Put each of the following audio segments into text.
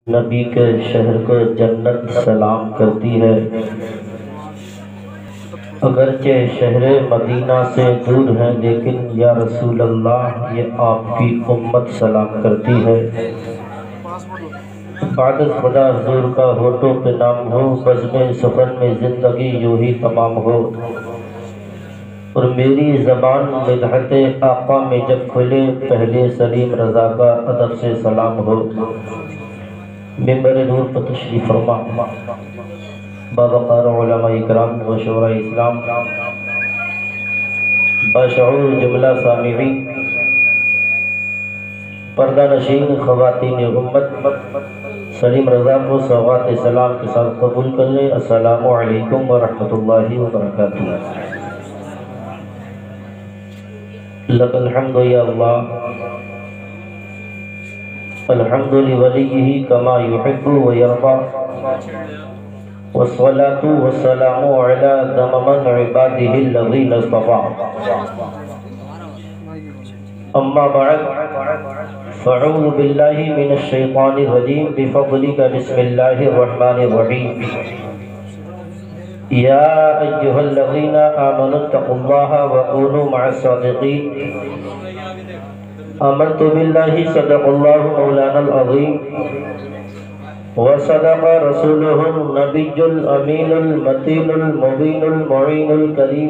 نبی کے شہر کو جنت سلام کرتی ہے، اگرچہ شہر مدینہ سے دور ہے لیکن یا رسول اللہ یہ آپ کی امت سلام کرتی ہے۔ عبادت خدا حضور کا ہوٹوں پہ نام ہو، بزم سفر میں زندگی یوں ہی تمام ہو، اور میری زبان مدحت آقا میں جب کھلے پہلے سلیم رضا کا ادب سے سلام ہو۔ ممبر نور پر تشریف فرما باوقار علماء اکرام و شورا اسلام، باشعور جملہ سامعین، پردہ نشین خواتین امت، سلیم رضا کو سوغات سلام کے ساتھ قبول کر لیں۔ السلام علیکم ورحمۃ اللہ وبرکاتہ۔ لک الحمد یا اللہ، الحمد لولیہ کما یحب ویرضی، والصلاة والسلام علی دممن عباده الذین اصطفى، اما بعد فاعوذ باللہ من الشیطان الرجیم بفضلک بسم اللہ الرحمن الرحیم۔ یا ایہا الذین آمنوا اتقوا اللہ وکونوا مع الصادقین۔ آمنت باللہ صدق اللہ مولانا العظیم، وصدق رسولہ النبی الامین المتین المبین المعین الکریم،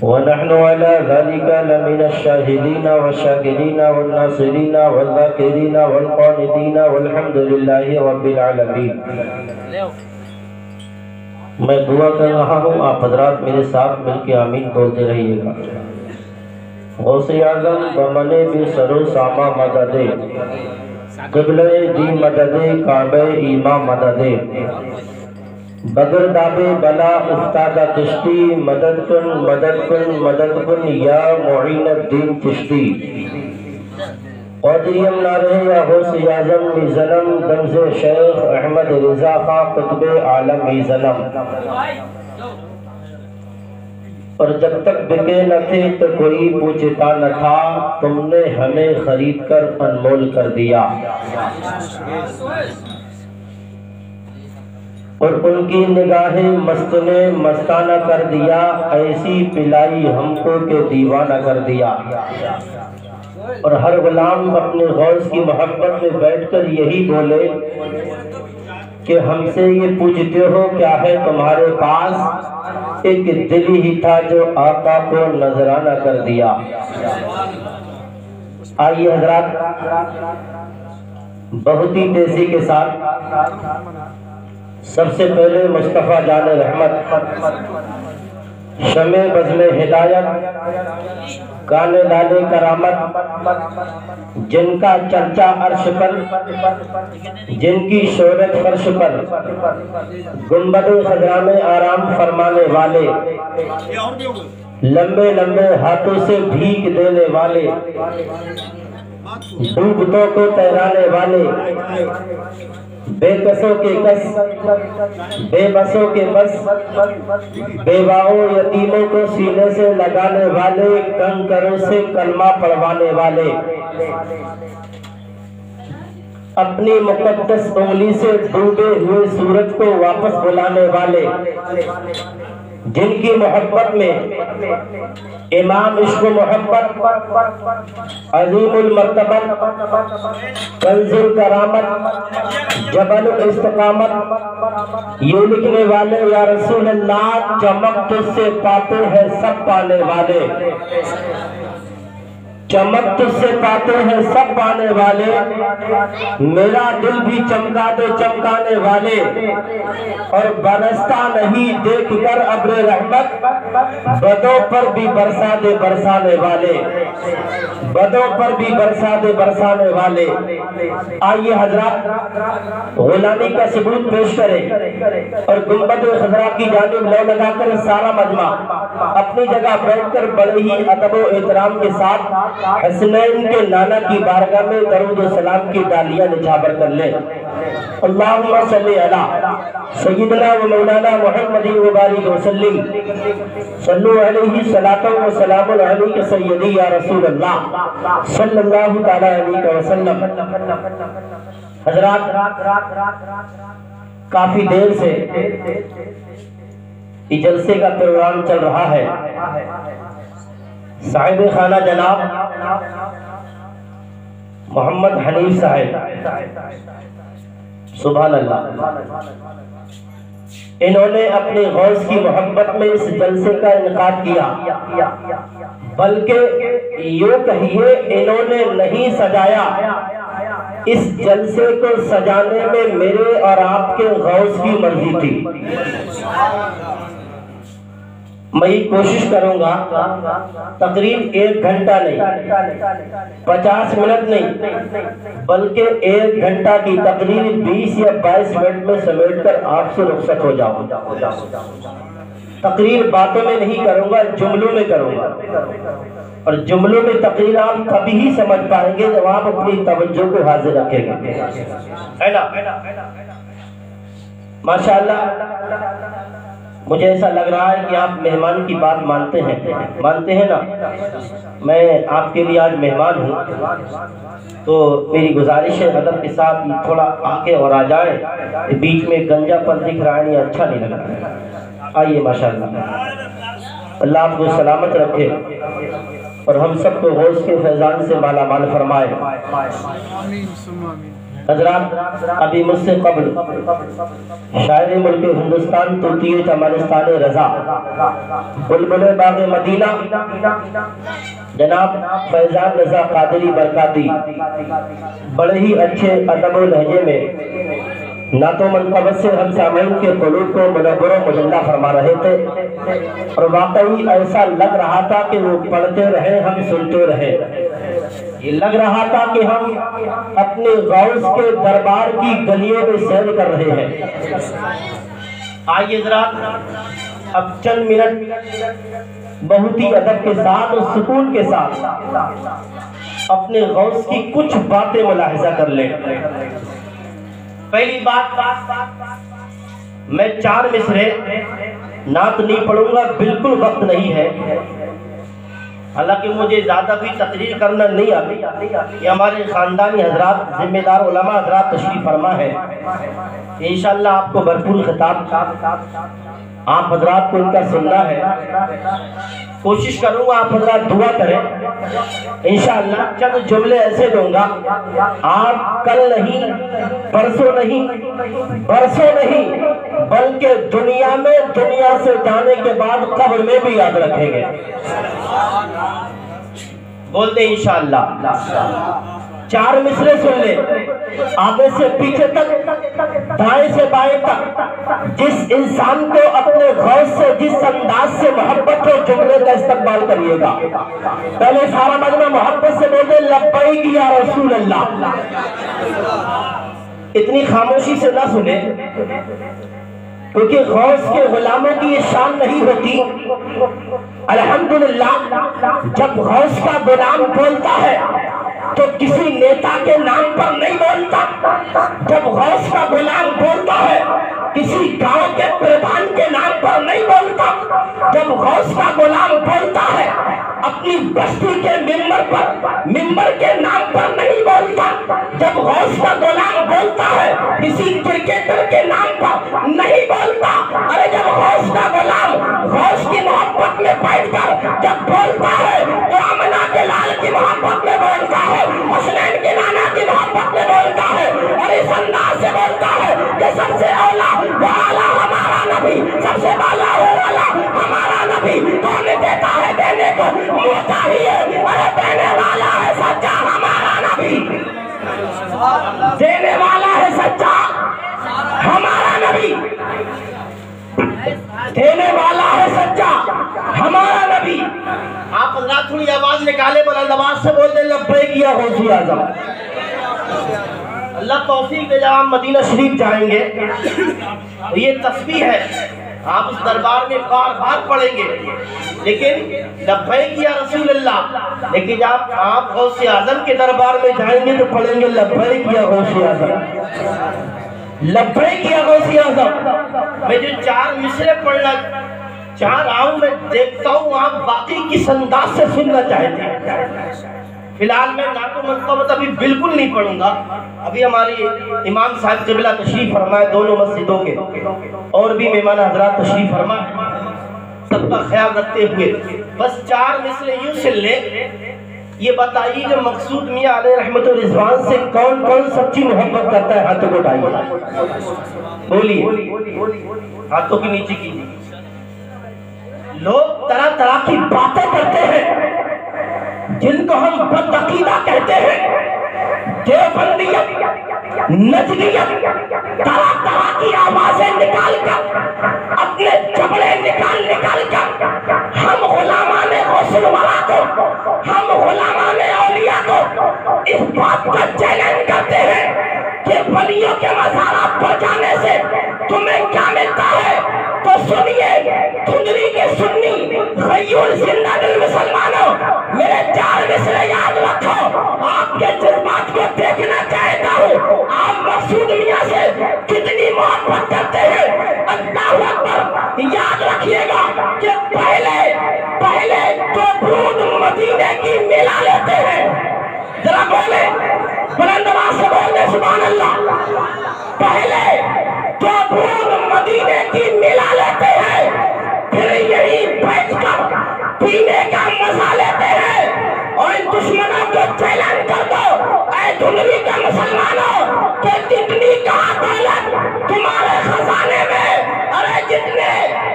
ونحن على ذلك لمن الشاهدين والشاكرين والناصرين والذاكرين والقانتين والحمد لله رب العالمين۔ میں دعا کر رہا ہوں، آپ حضرات میرے ساتھ مل کے آمین بولتے رہیے گا۔ غوث اعظم بمنے بھی سرو ساما مدد، قبلہ دی مدد، کعبہ ایماں مدد، بدر دابے بلا افتادہ کشتی، مدد کن مدد کن مدد کن یا معین الدین چشتی۔ قادریم نارے یا غوث اعظم می ظلم، دمز شیخ احمد رضا خان قطب عالم می ظلم۔ اور جب تک بکے نہ تھے تو کوئی پوچھتا نہ تھا، تم نے ہمیں خرید کر انمول کر دیا۔ اور ان کی نگاہیں مست نے مستانہ کر دیا، ایسی پلائی ہم کو کہ دیوانہ کر دیا۔ اور ہر غلام اپنے غوث کی محبت میں بیٹھ کر یہی بولے کہ ہم سے یہ پوچھتے ہو کیا ہے تمہارے پاس، ایک دل ہی تھا جو آقا کو نذرانہ کر دیا۔ آئیے حضرات بہت ہی تیزی کے ساتھ سب سے پہلے مصطفیٰ جان رحمت، شمع بزم ہدایت، کانے لالے کرامت، جن کا چرچا عرش پر، جن کی شہرت فرش پر، گنبد خضرا میں آرام فرمانے والے، لمبے لمبے ہاتھوں سے بھیک دینے والے، ڈوبتوں کو تیرانے والے، بے کسوں کے کس، بے بسوں کے بس، بیواؤں یتیموں کو سینے سے لگانے والے، کنکروں سے کلمہ پڑھوانے والے، اپنی مقدس انگلی سے ڈوبے ہوئے سورج کو واپس بلانے والے، جن کی محبت میں امام عشق و محبت، عظیم المرتبت، کنز الکرامت، جبل الاستقامت، یہ لکھنے والے یا رسول اللہ چمک تجھ سے پاتے ہیں سب پانے والے، چمک تجھ سے پاتے ہیں سب پانے والے، میرا دل بھی چمکا دے چمکانے والے، اور برستا نہیں دیکھ کر ابر رحمت، بدوں پر بھی برسا دے برسانے والے، بدوں پر بھی برسا دے برسانے والے۔ آئیے حضرات غلامی کا ثبوت پیش کریں اور گنبد خضرا کی جانب لو لگا کر سارا مجمع اپنی جگہ بیٹھ کر بڑے ہی ادب و احترام کے ساتھ حسنین کے نانا کی بارگاہ میں درود و سلام کی ڈالیاں نچھاور کر لیں۔ اللہم صلی علی سیدنا و مولانا محمد و بارک وسلم صلو علیہ صلاۃ و سلام علیک سیدی یا رسول اللہ صلی اللہ تعالی علیہ وسلم۔ حضرات کافی دیر سے یہ جلسے کا پروگرام چل رہا ہے۔ صاحب خانہ جناب محمد حنیف صاحب، سبحان اللہ، انہوں نے اپنے غوث کی محبت میں اس جلسے کا انعقاد کیا، بلکہ یوں کہیے انہوں نے نہیں سجایا، اس جلسے کو سجانے میں میرے اور آپ کے غوث کی مرضی تھی۔ میں یہ کوشش کروں گا تقریب 1 گھنٹہ نہیں، 50 منٹ نہیں، بلکہ 1 گھنٹہ کی تقریب 20 یا 22 منٹ میں سمیٹ کر آپ سے رخصت ہو جاؤں۔ تقریر باتوں میں نہیں کروں گا، جملوں میں کروں گا، اور جملوں میں تقریر آپ کبھی ہی سمجھ پائیں گے جب آپ اپنی توجہ کو حاضر رکھیں گے، ہے نا؟ ماشاءاللہ مجھے ایسا لگ رہا ہے کہ آپ مہمان کی بات مانتے ہیں نا؟ میں آپ کے لیے آج مہمان ہوں، تو میری گزارش ہے ادب کے ساتھ تھوڑا آگے اور آ جائیں، بیچ میں گنجا پن دکھ رہا ہے، یہ اچھا نہیں لگ رہا ہے۔ آئیے ماشاءاللہ، اللہ آپ کو سلامت رکھے اور ہم سب کو غوث کے فیضان سے مالا مال فرمائے۔ حضرات ابھی مجھ سے قبل شاعر ملک ہندوستان توتیے چمنستان رضا بلبل باغ مدینہ جناب فیضان رضا قادری برکاتی بڑے ہی اچھے ادب و لہجے میں نعت و منقبت سے ہم سامعین کے قلوب کو منور و مجلہ فرما رہے تھے، اور واقعی ایسا لگ رہا تھا کہ وہ پڑھتے رہے ہم سنتے رہے، یہ لگ رہا تھا کہ ہم اپنے غوث کے دربار کی گلیوں میں سیر کر رہے ہیں۔ آئیے ذرا اب چند منٹ بہت ہی ادب کے ساتھ اور سکون کے ساتھ اپنے غوث کی کچھ باتیں ملاحظہ کر لیں۔ پہلی بات، میں 4 مصرے نعت نہیں پڑھوں گا، بالکل وقت نہیں ہے، حالانکہ مجھے زیادہ بھی تقریر کرنا نہیں آتی، یہ ہمارے خاندانی حضرات ذمہ دار علماء حضرات تشریف فرما ہے، انشاءاللہ آپ کو بھرپور خطاب آپ حضرات کو ان کا سننا ہے۔ کوشش کروں گا آپ حضرات دعا کریں، انشاءاللہ چند جملے ایسے دوں گا آپ کل نہیں، پرسوں نہیں، برسوں نہیں، بلکہ دنیا میں دنیا سے جانے کے بعد قبر میں بھی یاد رکھیں گے۔ بولتے انشاءاللہ۔ 4 مصرے سن لیں، آگے سے پیچھے تک، دائیں سے بائیں تک، جس انسان کو اپنے غوث سے جس انداز سے محبت ہو جملے کا استقبال کریے گا۔ پہلے سارا مجمع محبت سے بولتے لبیک یا رسول اللہ۔ اتنی خاموشی سے نہ سنیں، کیونکہ غوث کے غلاموں کی یہ شان نہیں ہوتی۔ الحمدللہ جب غوث کا غلام بولتا ہے تو کسی نیتا کے نام پر نہیں بولتا، جب غوث کا غلام بولتا ہے کسی گاؤں کے پردھان کے نام پر نہیں بولتا، جب غوث کا غلام بولتا ہے اپنی بستی کے ممبر کے نام پر نہیں بولتا، جب غوث کا غلام بولتا ہے کسی کرکٹر کے نام پر نہیں بولتا، ارے جب غوث کا غلام غوث کی محبت میں بیٹھ کر جب بولتا ہے تو آمنہ کے لال کی محبت میں بولتا ہے، حسنین کے نانا کی محبت میں بولتا ہے، اور اس انداز سے بولتا ہے کہ سب سے اولا و اعلیٰ ہمارا نبی، سب سے بالا و اعلیٰ ہمارا نبی، کون دیتا ہے دینے کو منہ چاہیے، ارے دینے والا ہے سچا ہمارا نبی، دینے والا ہے سچا ہمارا نبی، دینے والا ہے سچا ہمارا نبی۔ آپ حضرات تھوڑی آواز نکالے، بلند آواز سے بولتے لبیک یا غوث اعظم۔ اللہ توفیق دے، جب ہم مدینہ شریف جائیں گے یہ تسبیح ہے، آپ اس دربار میں بار بار پڑھیں گے، لیکن لبیک یا رسول اللہ، لیکن آپ غوث اعظم کے دربار میں جائیں گے تو پڑھیں گے لبیک یا غوث اعظم، لبیک یا غوث اعظم۔ میں جو 4 مصرے پڑھنا چاہ رہا ہوں، میں دیکھتا ہوں آپ باقی کس انداز سے سننا چاہتے ہیں۔ فی الحال میں نعت و منقبت ابھی بالکل نہیں پڑھوں گا، ابھی ہماری امام صاحب قبلہ تشریف فرمائے دونوں مسجدوں کے، اور بھی مہمان حضرات تشریف فرمائے، سب کا خیال رکھتے ہوئے بس 4 مصرے یوں سن لیں۔ یہ بتائیے کہ مقصود میاں علیہ رحمت و رضوان سے کون کون سچی محبت کرتا ہے؟ ہاتھوں کو اٹھائیے، بولیے، ہاتھوں کے نیچے کیجیے۔ لوگ طرح طرح کی باتیں کرتے ہیں جن کو ہم بدعقیدہ کہتے ہیں، دیوبندیت، نجدیت، طرح طرح کی آوازیں نکال کر، اپنے جبڑے نکال کر ہم غلامان غوث الورا کو، ہم غلامان اولیاء کو اس بات کا چیلنج کرتے ہیں کہ ولیوں کے مزارات پر جانے سے تمہیں کیا ملتا ہے؟ تو سنیے دھندری کے سنی غیور زندہ دل مسلمانوں، میرے 4 مصرے یاد رکھو، آپ کے جذبات کو دیکھنا چاہتا ہوں، آپ مقصود میاں سے کتنی محبت کرتے ہیں۔ اللہ اکبر، یاد رکھیے گا کہ پہلے تو بھوت مدینے کی ملا لیتے ہیں، ذرا بولے بلند آواز سے بولے سبحان اللہ، پہلے تو بھوت مدینے کی ملا لیتے ہیں، پھر یہی بیٹھ کر پینے کا مزہ لیتے ہیں، اور ان دشمنوں کو چیلنج کر دو، اے دھندری کے مسلمانوں، کہ جتنی کہا دولت تمہارے خزانے میں، ارے جتنے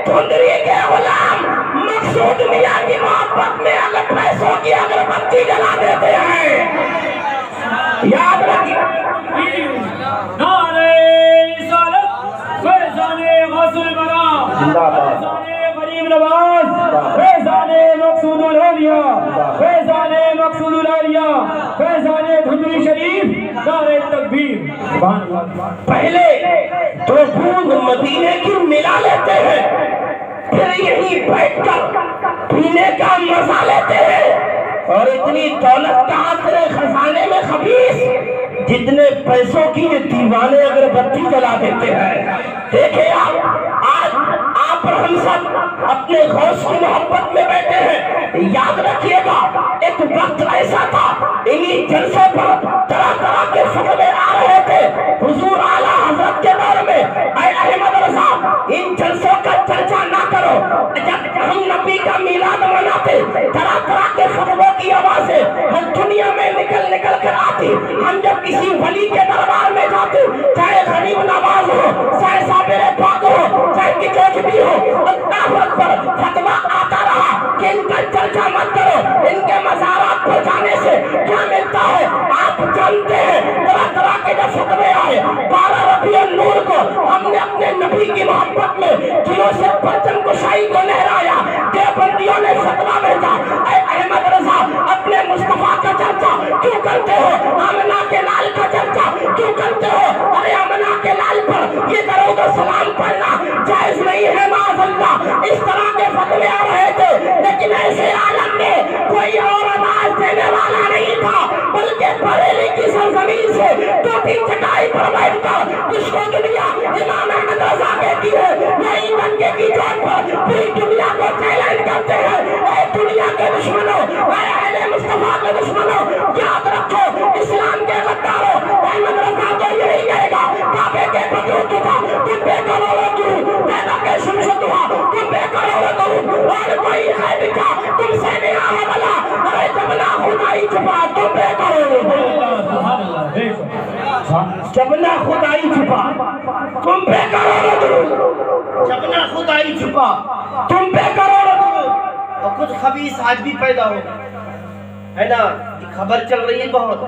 دھندری کے غلام مقصود میاں کی محبت میں اگر پیسوں کی اگربتی جلا دیتے ہیں، یاد رکھیے نعرہ رسالت، فیضان غوث الورا، فیضان غریب نواز، فیضان مقصود الاولیاء، فیضان مقصود الاولیاء، فیضان دھندری شریف، نعرہ تکبیر۔ پہلے تو بھوت مدینے کی ملا لیتے ہیں، پھر یہی بیٹھ کر پینے کا مزہ لیتے ہیں، اور اتنی دولت کہاں تیرے خزانے میں خبیث، جتنے پیسوں کی یہ دیوانے اگربتی جلا دیتے ہیں۔ دیکھیں آج آپ اور ہم سب اپنے غوث کی محبت میں بیٹھے ہیں، یاد رکھیے گا ایک وقت ایسا تھا انہی جلسے پر طرح طرح کے فتوے آ رہے تھے، حضور اعلیٰ حضرت کے دور میں، اے احمد رضا ان جلسوں کا چرچا نہ کرو، جب ہم نبی کا میلاد مناتے طرح طرح کے فتووں کی آوازیں ہر دنیا میں نکل کر آتی، ہم جب کسی ولی کے دربار میں جاتے، چاہے غریب نواز ہو، چاہے صابر پاک ہو، چاہے کچھ بھی ہو، اللہ اکبر، فتویٰ آتا رہا کہ ان کا چرچا مت کرو، ان کے مزارات پر جانے سے کیا ملتا ہے آپ جانتے ہیں۔ طرح طرح کے جب فتوے آئے، 12 ربیع النور کو ہم نے اپنے نبی کی محبت میں دلوں سے پرچم کشائی کو لہرایا، دیوبندیوں نے فتویٰ بھیجا، اے احمد رضا اپنے مصطفیٰ کا چرچا کیوں کرتے ہو، آمنہ کے لال کا چرچا کیوں کرتے ہو؟ ارے آمنہ کے لال پر یہ درود و سلام پڑھنا جائز نہیں ہے معاذ اللہ۔ اس طرح کے فتوے آ رہے تھے، لیکن ایسے عالم میں کوئی اور آواز دینے والا نہیں تھا، بلکہ بریلی کی سرزمین سے ٹوٹی چٹائی پر بیٹھ کر اس کو دنیا امام احمد رضا کہتی ہے، یہی ڈنکے کی چوٹ پر پوری دنیا کو چیلنج کرتے ہیں، اے دنیا کے دشمنوں، اے اہل مصطفیٰ کے دشمنوں، یاد رکھو اسلام کے غداروں، احمد رضا تو یہی کہے گا، کعبے کے بدروں کی تھا تم پہ کروڑوں درود، پیدا کے شمشد ہوا تم پہ کروڑوں درود، اور کوئی ہے بکا تم سے نہیں آنے والا، ارے جبنا خدائی چھپا تم پہ کروڑوں درود، جبنا خدائی چھپا تم پہ کروڑوں درود، جبنا خدائی چھپا تم پہ کروڑوں درود۔ اور کچھ خبیث آج بھی پیدا ہو ہے نا، خبر چل رہی ہے بہت،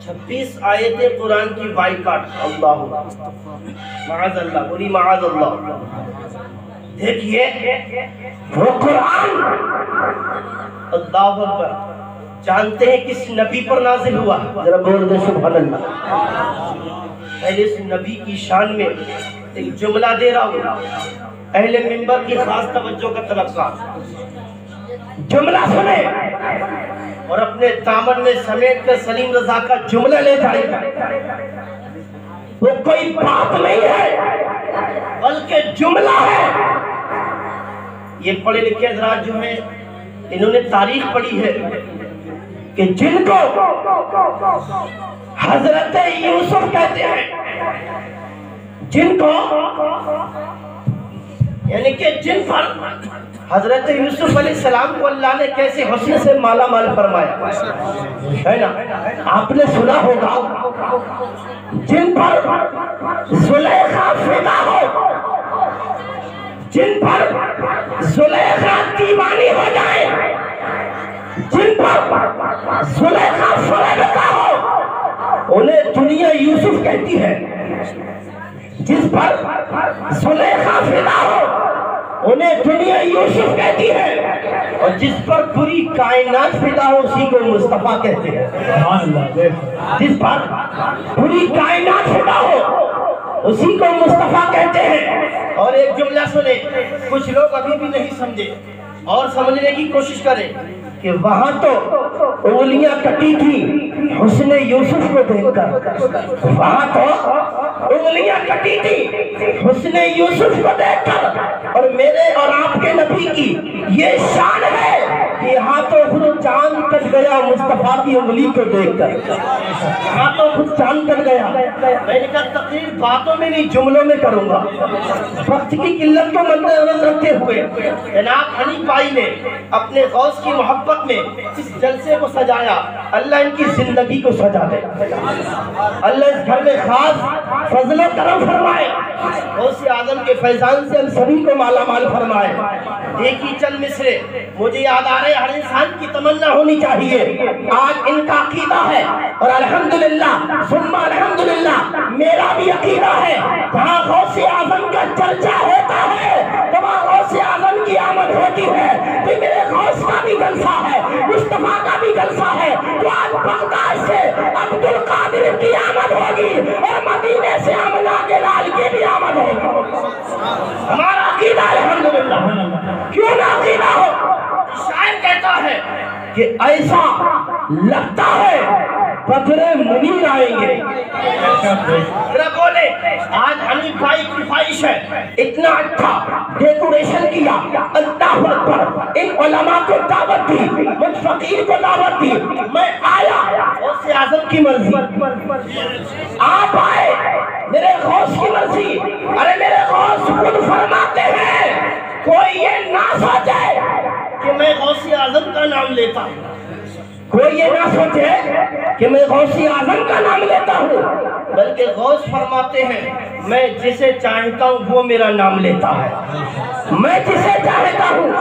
26 آیتیں قرآن کی بائیکاٹ، اللہ معاذ اللہ، بولی معاذ اللہ۔ دیکھیے وہ قرآن، اللہ اکبر، جانتے ہیں کس نبی پر نازل ہوا؟ ذرا بول دے سبحان اللہ۔ پہلے اس نبی کی شان میں ایک جملہ دے رہا ہوں، اہل منبر کی خاص توجہ کا طلبگار جملہ سنے اور اپنے دامن میں سمیٹ کر سلیم رضا کا جملہ لے جائے گا. وہ کوئی بات نہیں ہے بلکہ جملہ ہے. یہ پڑھے لکھے حضرات جو ہیں انہوں نے تاریخ پڑھی ہے کہ جن کو حضرت یوسف کہتے ہیں، جن کو یعنی کہ جن پر حضرت یوسف علیہ السلام کو اللہ نے کیسے حسن سے مالا مال فرمایا ہے نا. آپ نے سنا ہوگا جن پر زلیخا فدا ہو، جن پر زلیخا دیوانی ہو جائے، جن پر زلیخا فرحتہ ہو، انہیں دنیا یوسف کہتی ہے. جس پر زلیخا فدا ہو انہیں دنیا یوسف کہتی ہے، اور جس پر پوری کائنات فدا ہو اسی کو مصطفیٰ کہتے ہیں. جس پر پوری کائنات فدا ہو اسی کو مصطفیٰ کہتے ہیں. اور ایک جملہ سنے، کچھ لوگ ابھی بھی نہیں سمجھے اور سمجھنے کی کوشش کریں کہ وہاں تو انگلیاں کٹی تھی حسن یوسف کو دیکھ کر، وہاں تو انگلیاں کٹی تھی حسن یوسف کو دیکھ کر، اور میرے اور آپ کے نبی کی یہ شان ہے کہ یہاں تو خود چاند کٹ گیا مصطفیٰ کی انگلی کو دیکھ کر، یہاں تو خود چاند کٹ گیا. میں نے کہا تقریر باتوں میں نہیں جملوں میں کروں گا، وقت کی قلت کو مد نظر رکھتے ہوئے جناب حنیف بھائی نے اپنے غوث کی محبت میں اس جلسے کو سجایا. اللہ ان کی زندگی کو سجا دے، اللہ اس گھر میں خاص فضل و کرم فرمائے، غوث اعظم کے فیضان سے ہم سبھی کو مالا مال فرمائے. دیکھی چند مصرے مجھے یاد آ رہے، ہر انسان کی تمنا ہونی چاہیے. آج ان کا عقیدہ ہے اور الحمدللہ ثم الحمدللہ میرا بھی عقیدہ ہے، جہاں غوث اعظم کا چرچا ہوتا ہے وہاں غوث اعظم کی آمد ہوتی ہے. کہ میرے غوث کا بھی جلسہ ہے، مصطفیٰ کا بھی جلسہ ہے. تو آج بغداد سے عبد القادر کی آمد ہوگی اور مدینے سے آمنہ کے لال کی بھی آمد ہوگی. ہمارا عقیدہ الحمدللہ. کیوں نہ عقیدہ ہو؟ شاعر کہتا ہے کہ ایسا لگتا ہے بدر منیر آئیں گے. ذرا بولے آج حنیف بھائی کی خواہش ہے اتنا اچھا ڈیکوریشن کیا، اللہ اکبر، ان علماء کو دعوت دی، مجھ فقیر کو دعوت دی، میں آیا. غوث اعظم کی مرضی، آپ آئے میرے غوث کی مرضی. ارے میرے غوث خود فرماتے ہیں کوئی یہ نہ سوچے کہ میں غوث اعظم کا نام لیتا ہوں، کوئی یہ نہ سوچے کہ میں غوث اعظم کا نام لیتا ہوں، بلکہ غوث فرماتے ہیں میں جسے چاہتا ہوں وہ میرا نام لیتا ہے، میں جسے چاہتا ہوں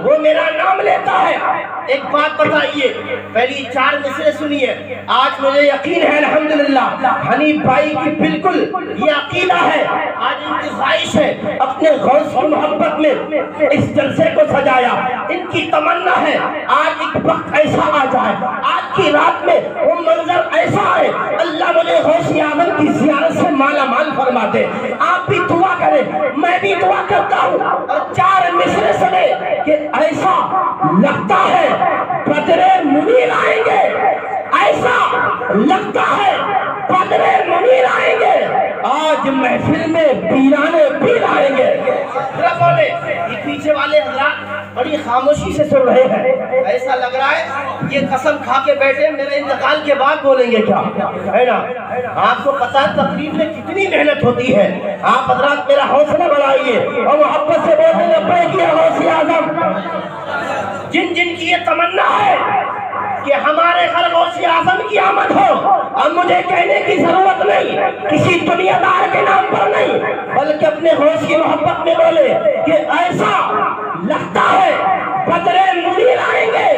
وہ میرا نام لیتا ہے. ایک بات بتائیے، پہلی 4 مصرے سنیے. آج مجھے یقین ہے الحمدللہ حنیف بھائی کی بالکل یہ عقیدہ ہے، آج ان کی خواہش ہے اپنے غوث کی محبت میں اس جلسے کو سجایا. ان کی تمنا ہے آج ایک وقت ایسا آ جائے، آج کی رات میں وہ منظر ایسا آئے اللہ مجھے غوث اعظم کی زیارت سے مالا مال فرما دے. آپ بھی دعا کریں، میں بھی دعا کرتا ہوں. اور 4 مصرے سنے کہ ایسا لگتا ہے بدر منیر آئیں گے، ایسا لگتا ہے بدر منیر آئیں گے. آج محفل میں پیرانے پیر آئیں گے. ذرا بولے یہ پیچھے والے حضرات بڑی خاموشی سے سن رہے ہیں، ایسا لگ رہا ہے یہ قسم کھا کے بیٹھے میرے انتقال کے بعد بولیں گے کیا ہے نا. آپ کو پتہ ہے تقریر میں کتنی محنت ہوتی ہے. آپ حضرات میرا حوصلہ بڑھائیے اور محبت سے بولیں لبیک یا غوث اعظم. جن جن کی یہ تمنا ہے کہ ہمارے گھر غوث اعظم کی آمد ہو، اب مجھے کہنے کی ضرورت نہیں، کسی دنیا دار کے نام پر نہیں، بلکہ اپنے غوث کی محبت میں بولے کہ ایسا لگتا ہے بدر منیر آئیں گے.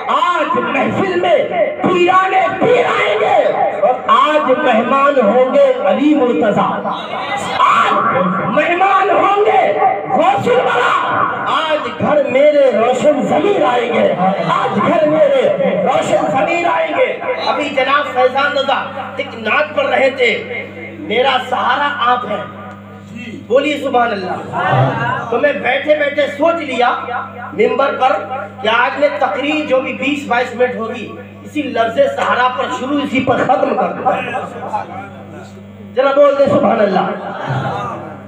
آج محفل میں پیرانے پیر آئیں گے اور آج مہمان ہوں گے علی مرتضیٰ، آج مہمان ہوں گے غوث الورا. آج گھر میرے روشن ضمیر آئیں گے، آج گھر میرے روشن ضمیر آئیں گے. ابھی جناب فیضان رضا ایک نعت پڑھ رہے تھے، میرا سہارا آپ ہے بولیے سبحان اللہ۔ تو میں بیٹھے بیٹھے سوچ لیا ممبر پر کہ آج میں تقریر جو بھی 20-22 منٹ ہوگی اسی لفظ سہارا پر شروع اسی پر ختم کر دوں۔ ذرا بول دے سبحان اللہ۔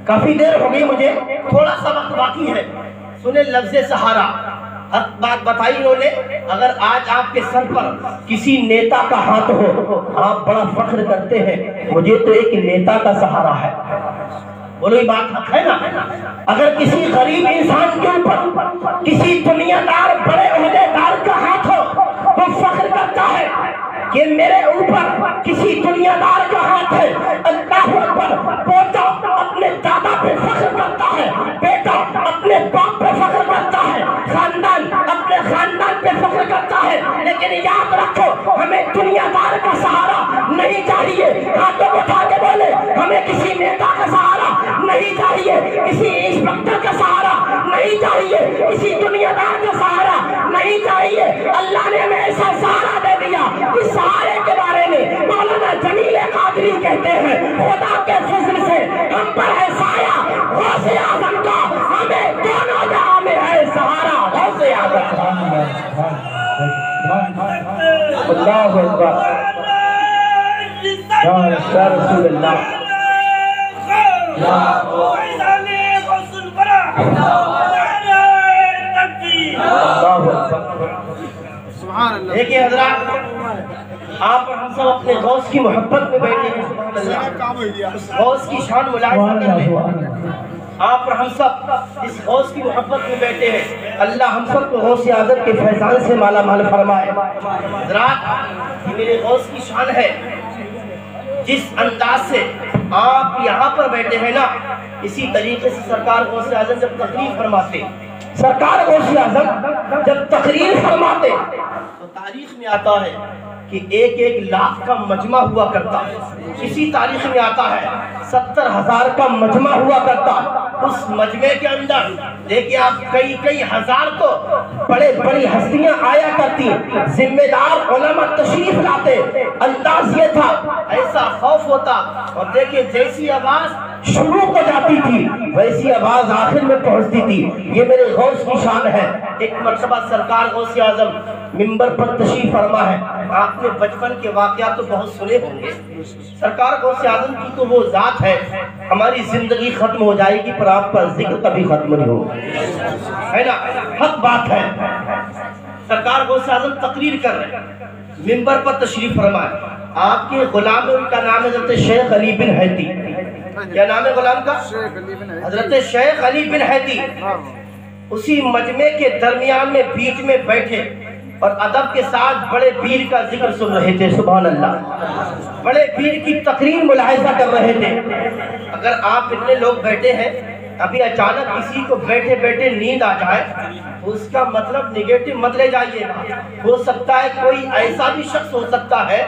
کافی دیر ہو گئی مجھے، تھوڑا سا وقت باقی ہے، سنیں لفظ سہارا۔ حق بات بتائی انہوں نے، اگر آج آپ کے سر پر کسی نیتا کا ہاتھ ہو آپ بڑا فخر کرتے ہیں، مجھے تو ایک نیتا کا سہارا ہے۔ بولو یہ بات حق ہے نا؟ اگر کسی غریب انسان کے اوپر کسی دنیا دار بڑے عہدے دار کا ہاتھ ہو تو فخر کرتا ہے کہ میرے اوپر کسی دنیا دار کا ہاتھ ہے۔ اللہ اکبر۔ پوتا اپنے دادا پہ فخر کرتا ہے، بیٹا اپنے باپ پہ فخر کرتا ہے، خاندان اپنے خاندان پہ فخر کرتا ہے، لیکن یاد رکھو ہمیں دنیا دار کا سہارا نہیں چاہیے۔ ہاتھوں اٹھا کے بولے ہمیں کسی نیتا کا سہارا نہیں چاہیے، کسی انسپکٹر کا سہارا نہیں چاہیے، کسی دنیا دار کا سہارا نہیں چاہیے۔ اللہ نے ہمیں ایسا سہارا دے دیا۔ اس سہارے کے بارے میں مولانا جمیل قادری کہتے ہیں خدا کے فضل سے ہم پر ہے سایہ غوث اعظم کا، ہمیں دونوں جہاں میں ہے سہارا غوث اعظم۔ اللہ اکبر یا رسول اللہ۔ دیکھیں حضرات، آپ اور ہم سب اپنے غوث کی محبت میں بیٹھے ہیں، اس غوث کی شان ملاحظہ کر لیں۔ آپ اور ہم سب اس غوث کی محبت میں بیٹھے ہیں، اللہ ہم سب کو غوث اعظم کے فیضان سے مالا مال فرمائے۔ حضرات یہ میرے غوث کی شان ہے، جس انداز سے آپ یہاں پر بیٹھے ہیں نا، اسی طریقے سے سرکار غوث اعظم جب تقریر فرماتے، سرکار غوث اعظم جب تقریر فرماتے تو تاریخ میں آتا ہے کہ 1 لاکھ کا مجمع ہوا کرتا، اسی تاریخ میں آتا ہے 70,000 کا مجمع ہوا کرتا۔ اس مجمع کے اندر دیکھیں آپ کئی ہزار تو بڑی ہستیاں آیا کرتی، ذمہ دار علماء تشریف لاتے۔ انداز یہ تھا، ایسا خوف ہوتا، اور دیکھیں جیسی آواز شروع کو جاتی تھی ویسی آواز آخر میں پہنچتی تھی۔ یہ میرے غوث کی شان ہے۔ ایک مرتبہ سرکار غوث اعظم منبر پر تشریف فرما ہے۔ آپ نے بچپن کے واقعات تو بہت سنے ہوں گے۔ سرکار غوث اعظم کی تو وہ ذات ہے، ہماری زندگی ختم ہو جائے گی پر آپ کا ذکر کبھی ختم نہیں ہوگا، ہے نا؟ حق بات ہے۔ سرکار غوث اعظم تقریر کر رہے ہیں، منبر پر تشریف فرمائے۔ آپ کے غلام، ان کا نام حضرت شیخ علی بن حیتی۔ کیا نام ہے غلام کا؟ حضرت شیخ علی بن حیتی۔ اسی مجمع کے درمیان میں بیچ میں بیٹھے اور ادب کے ساتھ بڑے پیر کا ذکر سن رہے تھے۔ سبحان اللہ، بڑے پیر کی تقریر ملاحظہ کر رہے تھے۔ اگر آپ اتنے لوگ بیٹھے ہیں، ابھی اچانک کسی کو بیٹھے بیٹھے نیند آ جائے تو اس کا مطلب نگیٹو مت لے جائیے گا۔ ہو سکتا ہے کوئی ایسا بھی شخص ہو سکتا ہے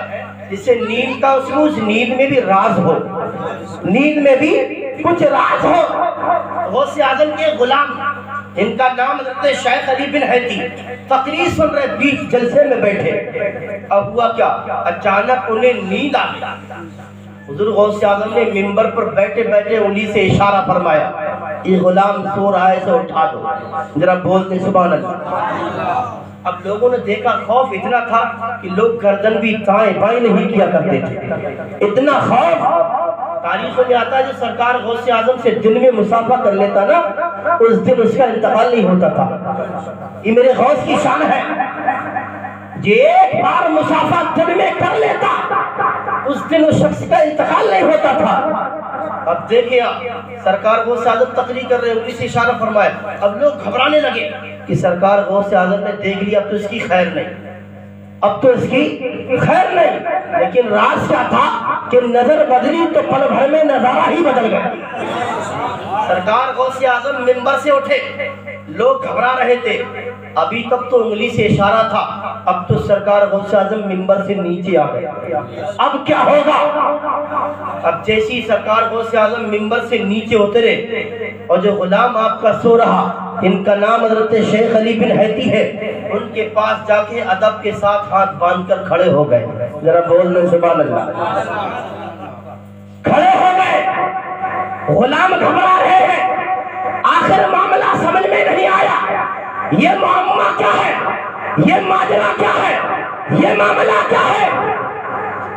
جسے نیند کا اس نیند میں بھی راز ہو، نیند میں بھی کچھ راز ہو۔ غوث اعظم کے غلام، ان کا نام حضرت شیخ علی بن حیتی، تقریر سن رہے، بیچ جلسے میں بیٹھے۔ اب ہوا کیا، اچانک انہیں نیند آ گئی۔ حضور غوث اعظم نے منبر پر بیٹھے بیٹھے انہی سے اشارہ فرمایا، یہ غلام سو رہا ہے، اسے اٹھا دو۔ ذرا بولتے سبحان اللہ۔ اب لوگوں نے دیکھا، خوف اتنا تھا کہ لوگ گردن بھی دائیں بائیں نہیں کیا کرتے تھے، اتنا خوف۔ تاریخ میں آتا ہے جو سرکار غوث اعظم سے دن میں مسافہ کر لیتا نا، اس دن اس کا انتقال نہیں ہوتا تھا۔ یہ میرے غوث کی شان ہے، جو ایک بار مسافہ دن میں کر لیتا اس دن اس شخص کا انتقال نہیں ہوتا تھا۔ اب دیکھیں سرکار غوث اعظم تقریر کر رہے ہیں، انہی سے اشارہ فرمایا۔ اب لوگ گھبرانے لگے کہ سرکار غوث اعظم نے دیکھ لیا اب تو اس کی خیر نہیں، اب تو اس کی خیر نہیں۔ لیکن راز کیا تھا کہ نظر بدلی تو پل بھر میں نظارہ ہی بدل گیا۔ سرکار غوث اعظم منبر سے اٹھے، لوگ گھبرا رہے تھے، ابھی تک تو انگلی سے اشارہ تھا، اب تو سرکار غوث اعظم منبر سے نیچے آ گئے۔ اب کیا ہوگا؟ اب جیسی سرکار غوث اعظم منبر سے نیچے اترے اور جو غلام آپ کا سو رہا، ان کا نام حضرت شیخ علی بن حیتی ہے، ان کے پاس جا کے ادب کے ساتھ ہاتھ باندھ کر کھڑے ہو گئے۔ ذرا بولنے سبحان اللہ۔ کھڑے ہو گئے غلام گھبرا رہے ہیں، آخر معاملہ سمجھ میں نہیں آیا، یہ معاملہ کیا ہے، یہ ماجرا کیا ہے، یہ معاملہ کیا ہے۔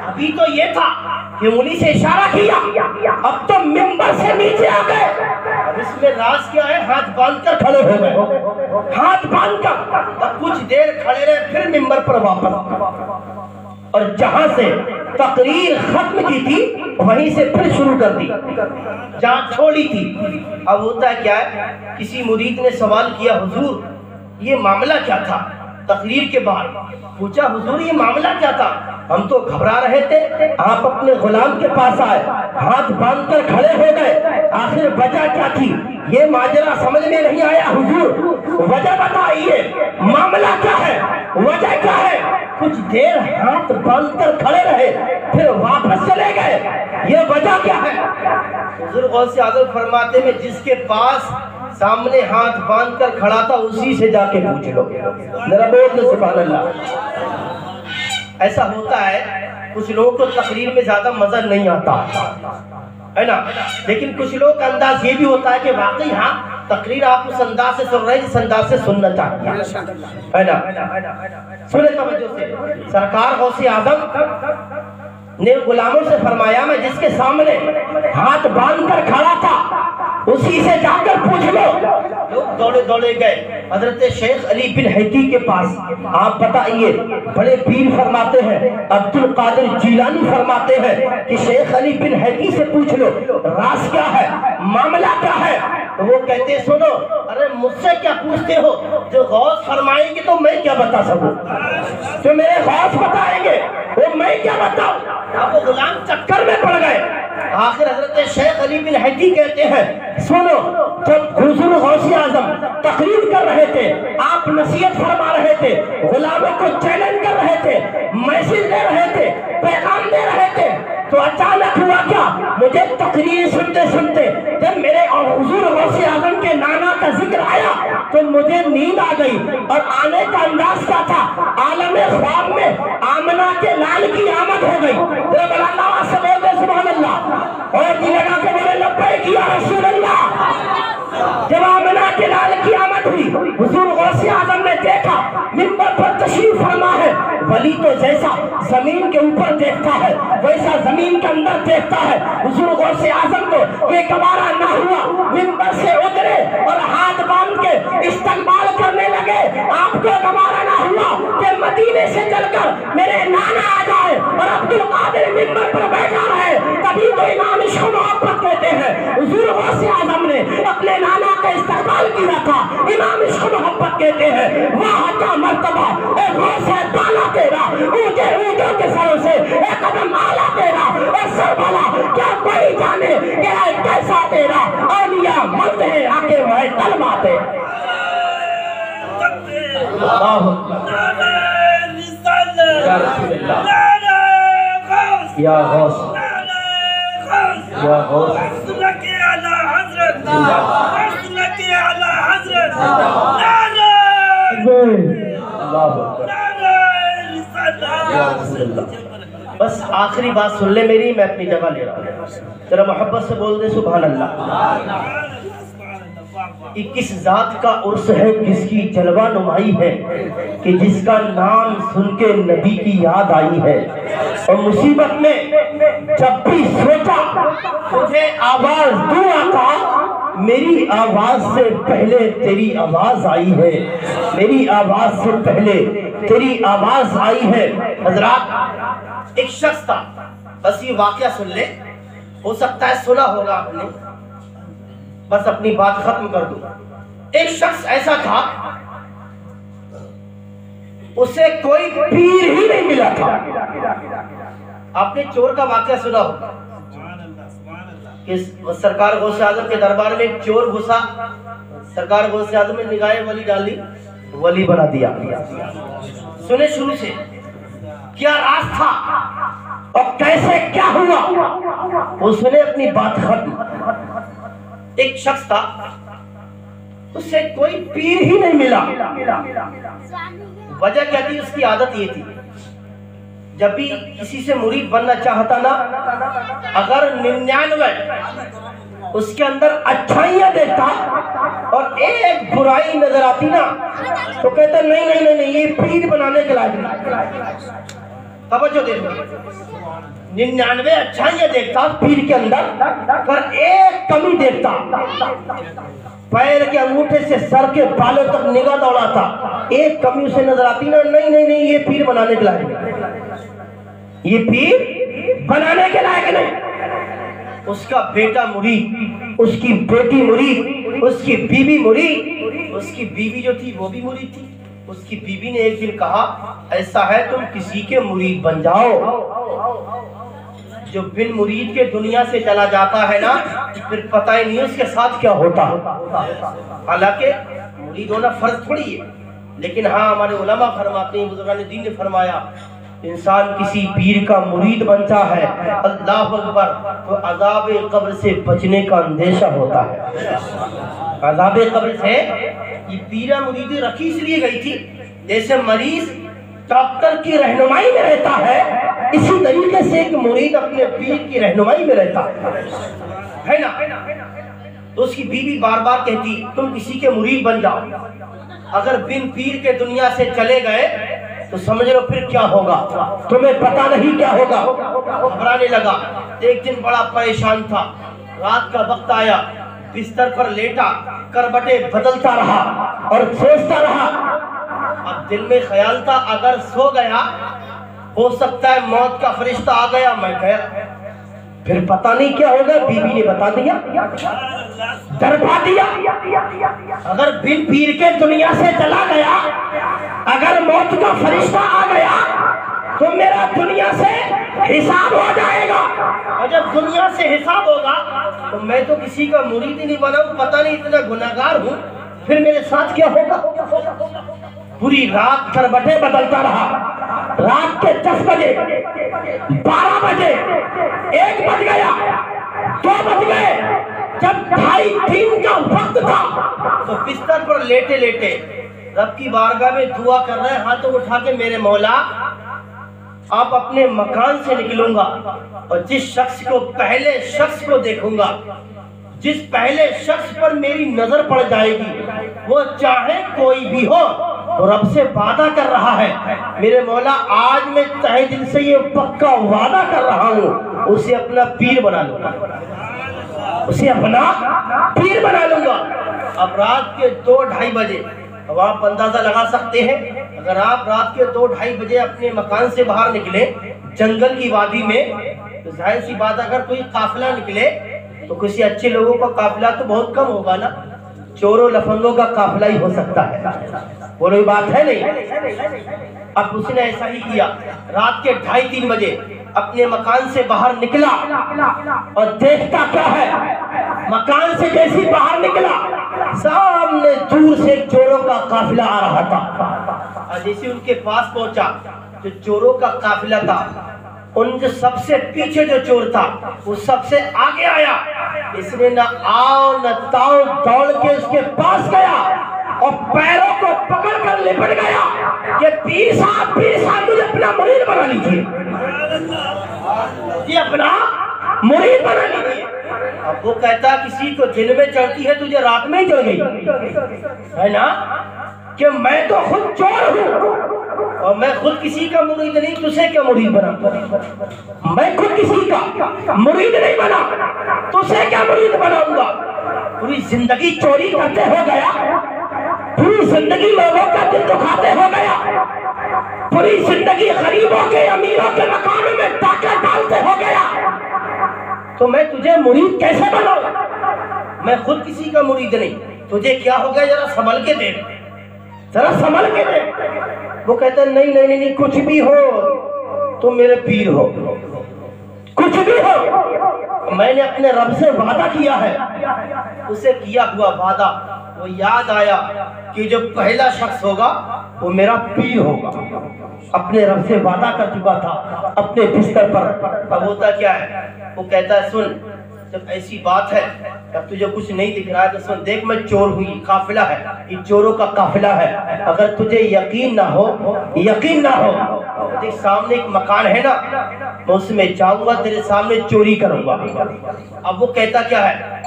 ابھی تو یہ تھا کہ انہی سے اشارہ کیا، اب تو ممبر سے نیچے آ گئے، اب اس میں راز کیا ہے، ہاتھ باندھ کر کھڑے ہو گئے، ہاتھ باندھ کر اب کچھ دیر کھڑے رہے، پھر ممبر پر واپس، اور جہاں سے تقریر ختم کی تھی وہیں سے پھر شروع کر دی جہاں چھوڑی تھی۔ اب ہوتا ہے کیا ہے، کسی مرید نے سوال کیا، حضور یہ معاملہ کیا تھا؟ تقریر کے بعد پوچھا، حضور یہ معاملہ کیا تھا؟ ہم تو گھبرا رہے تھے، آپ اپنے غلام کے پاس آئے، ہاتھ باندھ کر کھڑے ہو گئے، آخر وجہ کیا تھی؟ یہ ماجرا سمجھ میں نہیں آیا حضور، وجہ بتائیے، معاملہ کیا ہے، وجہ کیا ہے؟ کچھ دیر ہاتھ باندھ کر کھڑے رہے، پھر واپس چلے گئے، یہ وجہ کیا ہے؟ حضور غوث اعظم فرماتے ہیں جس کے پاس سامنے ہاتھ باندھ کر کھڑا تھا اسی سے جا کے پوچھ لو، ذرا بول دو سبحان اللہ۔ ایسا ہوتا ہے کچھ لوگوں کو تقریر میں زیادہ مزہ نہیں آتا ہے نا، لیکن کچھ لوگوں کا انداز یہ بھی ہوتا ہے کہ واقعی ہاں تقریر آپ اس انداز سے سن رہے ہیں جس انداز سے سننا چاہتے ہیں، ہے نا۔ سنیں توجہ سے، سرکار غوث اعظم نے غلاموں سے فرمایا میں جس کے سامنے ہاتھ باندھ کر کھڑا تھا اسی سے جا کر پوچھ لو۔ لوگ دوڑے دوڑے گئے حضرت شیخ علی بن حیتی کے پاس، آپ بتائیے، بڑے پیر فرماتے ہیں، عبد القادر جیلانی فرماتے ہیں کہ شیخ علی بن حیتی سے پوچھ لو راز کیا ہے، معاملہ کیا ہے۔ تو وہ کہتے سنو، ارے مجھ سے کیا پوچھتے ہو، جو غوث فرمائیں گے تو میں کیا بتا سکوں، جو میرے غوث بتائیں گے وہ میں کیا بتاؤں۔ اب وہ غلام چکر میں پڑ گئے، آخر حضرت شیخ علی بن حیتی کہتے ہیں سنو، جب حضور غوث اعظم تقریر کر رہے تھے، آپ نصیحت فرما رہے تھے، غلاموں کو چیلنج کر رہے تھے، میسج دے رہے تھے، پیغام دے رہے تھے، تو اچانک ہوا کیا، مجھے تقریر سنتے سنتے جب میرے حضور غوث اعظم کے نانا کا ذکر آیا تو مجھے نیند آ گئی، اور آنے کا انداز کیا تھا، عالم خواب میں آمنہ کے لال کی آمد ہو گئی، اللہ سے بول دے سبحان اللہ، اور جی لگا کے بولے لبیک یا رسول اللہ۔ جب آمنہ کے لال کی آمد ہوئی، حضور غوث اعظم نے دیکھا منبر پر تشریف فرما ہے، ولی تو جیسا زمین کے اوپر دیکھتا ہے ویسا زمین کے اندر دیکھتا ہے۔ حضور غوث اعظم کو یہ گوارا نہ ہوا، منبر سے اترے اور ہاتھ باندھ کے استقبال کرنے لگے۔ آپ کو گوارا نہ ہوا کہ مدینے سے چل کر میرے نانا آ جائے اور عبد القادر منبر پر بیٹھا رہے، تبھی تو امام عشق و محبت کہتے ہیں۔ حضور غوث اعظم نے اپنے نانا کا استقبال کیا تھا، امام عشق و محبت کہتے ہیں وہاں کا مرتبہ اے غوث بالا تیرا، اونچے اونچوں کے سروں سے اے قدم آلہ تیرا، اے سر بالا کیا کوئی جانے کہ ہے کیسا تیرا، اولیاء مرد ہیں آکے وہ ہے طلباتے۔ یا رسول اللہ، یا غوث، یا غوث، بس آخری بات سن لے میری، میں اپنی جگہ لے رہا ہوں، ذرا محبت سے بول دے سبحان اللہ۔ کس ذات کا عرس ہے، کس کی جلوہ نمائی ہے کہ جس کا نام سن کے نبی کی یاد آئی ہے، اور مصیبت میں جب بھی سوچا مجھے آواز دوں آقا، میری آواز سے پہلے تیری آواز آئی ہے، میری آواز سے پہلے تیری آواز آئی ہے۔ حضرات ایک شخص تھا، بس یہ واقعہ سن لے، ہو سکتا ہے سنا ہوگا آپ نے، بس اپنی بات ختم کر دوں۔ ایک شخص ایسا تھا اسے کوئی پیر ہی نہیں ملا تھا۔ آپ نے چور کا واقعہ سنا ہوگا کہ سرکار غوث اعظم کے دربار میں ایک چور گھسا، سرکار غوث اعظم نے نگاہ ولی ڈالی، ولی بنا دیا۔ سنے شروع سے کیا راز تھا اور کیسے کیا ہوا، وہ سنے اپنی بات ختم۔ ایک شخص تھا اسے کوئی پیر ہی نہیں ملا، وجہ کیا تھی؟ اس کی عادت یہ تھی جب بھی کسی سے مرید بننا چاہتا نا، اگر 99 اس کے اندر اچھائیاں دیکھتا اور ایک برائی نظر آتی نا تو کہتا نہیں نہیں نہیں یہ پیر بنانے کے لائق نہیں. توجہ دیکھو 99 اچھائیاں دیکھتا پیر کے اندر پر ایک کمی دیکھتا. پیر کے انگوٹھے سے سر کے بالوں تک نگاہ دوڑاتا, ایک کمی اسے نظر آتی نا نہیں نہیں نہیں یہ پیر بنانے کے لائق نہیں, یہ پیر بنانے کے لائق نہیں. اس کا بیٹا مرید, اس کی بیٹی مرید, اس کی بیوی مرید. اس کی بیوی جو تھی وہ بھی مرید تھی. اس کی بیوی نے ایک دن کہا ایسا ہے تم کسی کے مرید بن جاؤ. جو بن مرید کے دنیا سے چلا جاتا ہے نا پھر پتہ ہی نہیں اس کے ساتھ کیا ہوتا. حالانکہ مرید ہونا فرض تھوڑی ہے, لیکن ہاں ہمارے علماء فرماتے ہیں, بزرگان دین نے فرمایا انسان کسی پیر کا مرید بنتا ہے اللہ اکبر تو عذاب قبر سے بچنے کا اندیشہ ہوتا ہے. عذاب قبر سے یہ پیرا مرید رکھی اس لیے گئی تھی جیسے مریض ڈاکٹر کی رہنمائی میں رہتا ہے, اسی طریقے سے ایک مرید اپنے پیر کی رہنمائی میں رہتا ہے نا. تو اس کی بیوی بار بار کہتی تم کسی کے مرید بن جاؤ, اگر بن پیر کے دنیا سے چلے گئے تو سمجھ لو پھر کیا ہوگا, تمہیں پتہ نہیں کیا ہوگا. گھبرانے لگا. ایک دن بڑا پریشان تھا, رات کا وقت آیا, بستر پر لیٹا, کربٹیں بدلتا رہا اور سوچتا رہا. اب دل میں خیال تھا اگر سو گیا ہو سکتا ہے موت کا فرشتہ آ گیا میں گیا, پھر پتہ نہیں کیا ہوگا. بیوی نے بتا دیا, ڈروا دیا اگر بن پیر کے دنیا سے چلا گیا, اگر موت کا فرشتہ آ گیا تو میرا دنیا سے حساب ہو جائے گا, اور جب دنیا سے حساب ہوگا تو میں تو کسی کا مرید ہی نہیں بنا ہوں, پتہ نہیں اتنا گناہگار ہوں, پھر میرے ساتھ کیا ہوگا. پوری رات کربٹیں بدلتا رہا. رات کے 10 بجے 12 بجے 1 بج گیا 2 بج گئے, جب 2:30 کا وقت تھا تو بستر پر لیٹے لیٹے رب کی بارگاہ میں دعا کر رہے ہیں, ہاتھوں اٹھا کے میرے مولا آپ اپنے مکان سے نکلوں گا اور جس شخص کو پہلے شخص کو دیکھوں گا, جس پہلے شخص پر میری نظر پڑ جائے گی وہ چاہے کوئی بھی ہو اور رب سے وعدہ کر رہا ہے میرے مولا آج میں تہہ دل سے یہ پکا وعدہ کر رہا ہوں اسے اپنا پیر بنا لوں گا, اسے اپنا پیر بنا لوں گا. اب رات کے 2-2:30 بجے, اب آپ اندازہ لگا سکتے ہیں اگر آپ رات کے 2-2:30 بجے اپنے مکان سے باہر نکلے جنگل کی وادی میں تو ظاہر سی بات اگر کوئی قافلہ نکلے تو کسی اچھے لوگوں کا قافلہ تو بہت کم ہوگا نا, چوروں لفنگوں کا قافلہ ہی ہو سکتا ہے, وہ کوئی بات ہے نہیں. اب اس نے ایسا ہی کیا, رات کے 2:30-3 بجے اپنے مکان سے باہر نکلا اور دیکھتا کیا ہے, مکان سے جیسی باہر نکلا سامنے دور سے چوروں کا قافلہ آ رہا تھا. جیسے ان کے پاس پہنچا جو چوروں کا قافلہ تھا, ان جو سب سے پیچھے جو چور تھا وہ سب سے آگے آیا. اس نے نہ آؤ نہ تاؤ دوڑ کے اس کے پاس گیا اور پیروں کو پکڑ کر لپٹ گیا کہ پیر صاحب مجھے اپنا مرید بنا لیجیے, یہ اپنا مرید بنا لیجیے. اب وہ کہتا کسی کو دن میں چڑھتی ہے تجھے رات میں ہی چڑھ گئی ہے نا, کہ میں تو خود چور ہوں اور میں خود کسی کا مرید نہیں, تجھے کیا مرید بنا, میں خود کسی کا مرید نہیں بنا, تجھے کیا مرید بناؤں گا. پوری زندگی چوری کرتے ہو گیا, پوری زندگی لوگوں کا دل دکھاتے ہو گیا, پوری زندگی غریبوں کے امیروں کے مکانوں میں ڈاکہ ڈالتے ہو گیا, تو میں تجھے مرید کیسے بناؤں, میں خود کسی کا مرید نہیں, تجھے کیا ہو گیا ذرا سنبھل کے دے, ذرا سنبھل کے دے. وہ کہتا ہے نہیں نہیں نہیں کچھ بھی ہو تم میرے پیر ہو, کچھ بھی ہو میں نے اپنے رب سے وعدہ کیا ہے. اسے کیا ہوا وعدہ وہ یاد آیا کہ جو پہلا شخص ہوگا وہ میرا پیر ہوگا, اپنے رب سے وعدہ کر چکا تھا اپنے بستر پر. اب ہوتا کیا ہے, وہ کہتا ہے سن جب ایسی بات ہے اب تجھے کچھ نہیں دکھ رہا ہے تو سن دیکھ میں چور ہوں, یہ قافلہ ہے, یہ چوروں کا قافلہ ہے, اگر تجھے یقین نہ ہو دیکھ سامنے ایک مکان ہے نا میں اس میں جاؤں گا تیرے سامنے چوری کروں گا. اب وہ کہتا کیا ہے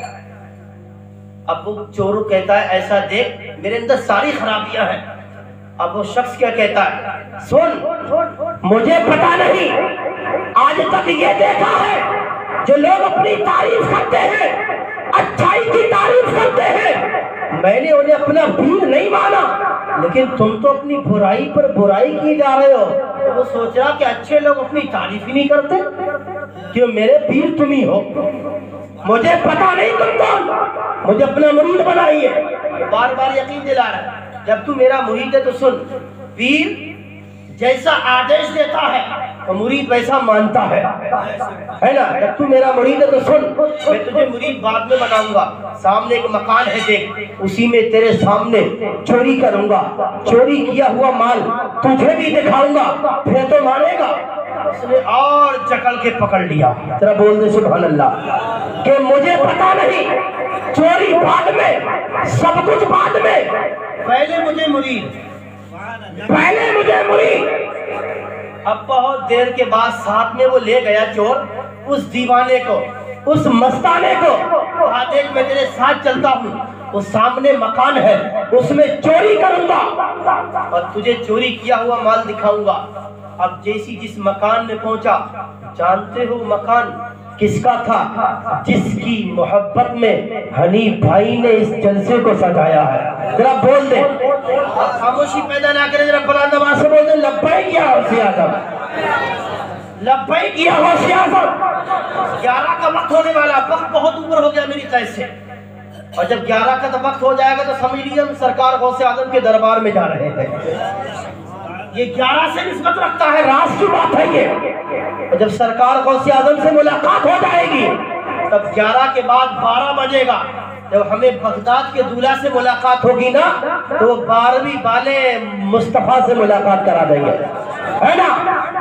اب وہ چور کہتا ہے ایسا دیکھ میرے اندر ساری خرابیاں ہیں. اب وہ شخص کیا کہتا ہے, سن مجھے پتا نہیں آج تک یہ دیکھا ہے جو لوگ اپنی تعریف کرتے ہیں, اچھائی کی تعریف کرتے ہیں, میں نے انہیں اپنا پیر نہیں مانا, لیکن تم تو اپنی برائی پر برائی کی جا رہے ہو. تو وہ سوچ رہا کہ اچھے لوگ اپنی تعریف ہی نہیں کرتے, کہ میرے پیر تم ہی ہو. مجھے پتا نہیں تم کون, مجھے اپنا مرید بنائیے. بار بار یقین دلا رہا ہے جب تو میرا مرید ہے تو سن, پیر جیسا آدیش دیتا ہے تو مرید ویسا مانتا ہے نا. جب تو میرا مرید ہے تو سن, میں تجھے مرید بعد میں بناؤں گا. سامنے ایک مکان ہے دیکھ, اسی میں تیرے سامنے چوری کروں گا, چوری کیا ہوا مال تجھے بھی دکھاؤں گا, پھر تو مانے گا. اس نے اور جکڑ کے پکڑ لیا. ذرا بول دے سبحان اللہ, کہ مجھے پتا نہیں, چوری بعد میں, سب کچھ بعد میں, پہلے مجھے مرید, پہلے مجھے مرید. اب بہت دیر کے بعد ساتھ میں وہ لے گیا چور اس دیوانے کو, اس مستانے کو, کہا دیکھ میں تیرے ساتھ چلتا ہوں, وہ سامنے مکان ہے, اس میں چوری کروں گا اور تجھے چوری کیا ہوا مال دکھاؤں گا. اب جیسی جس مکان میں پہنچا, جانتے ہو مکان کس کا تھا؟ جس کی محبت میں حنیف بھائی نے اس جلسے کو سجایا ہے. ذرا بول دیں, خاموشی پیدا نہ کرے, ذرا بلند آواز سے بول دیں, لبیک یا غوث اعظم, لبیک یا غوث اعظم. 11 کا وقت ہونے والا, وقت بہت اوپر ہو گیا میری قید سے, اور جب 11 کا وقت ہو جائے گا تو سمجھ لیجیے ہم سرکار غوث اعظم کے دربار میں جا رہے ہیں. یہ 11 سے نسبت رکھتا ہے, راز کی بات ہے یہ. جب سرکار غوث اعظم سے ملاقات ہو جائے گی تب 11 کے بعد 12 بجے گا, جب ہمیں بغداد کے دولہا سے ملاقات ہوگی نا تو 12ویں والے مصطفیٰ سے ملاقات کرا دیں گے, ہے نا.